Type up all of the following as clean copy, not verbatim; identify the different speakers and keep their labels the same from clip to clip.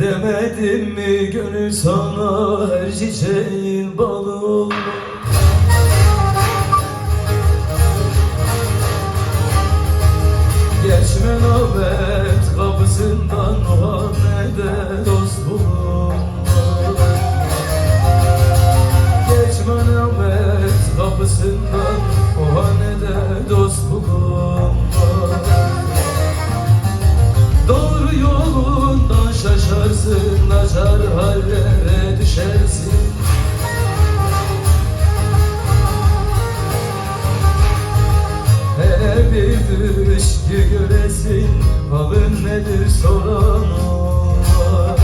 Speaker 1: Demedim mi gönül sana her çiçeğin balı olmaz. Geçme nöbet kapısından o hanede dost bulunmaz. Geçme nöbet kapısından o hanede dost bulunmaz. Doğru yolundan şaşarsın, naçar hallere düşersin. Hele bir düşkü göresin, halın nedir soran olmaz.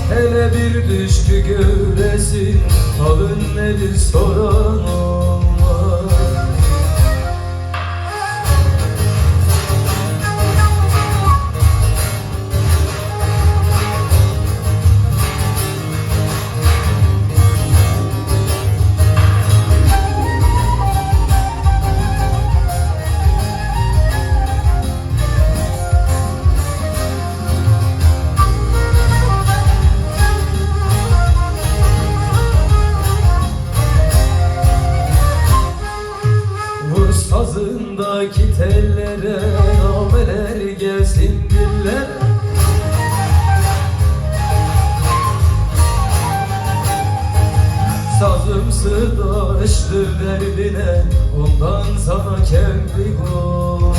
Speaker 1: Hele bir düşkü göresin, halın nedir soran olmaz. Sazındaki tellere nameler gelsin diller. Sazım sırdaştır derdine, ondan sana kemlik olmaz.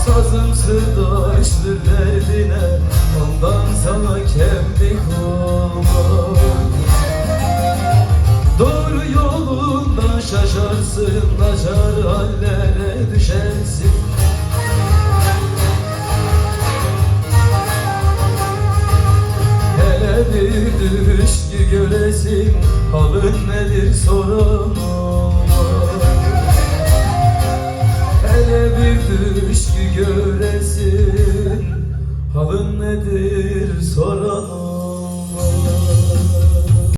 Speaker 1: Sazım sırdaştır derdine, ondan sana kemlik olmaz. Doğru yolundan şaşarsın, naçar hallere düşersin. Hele bir düşkü göresin, halın nedir soramam.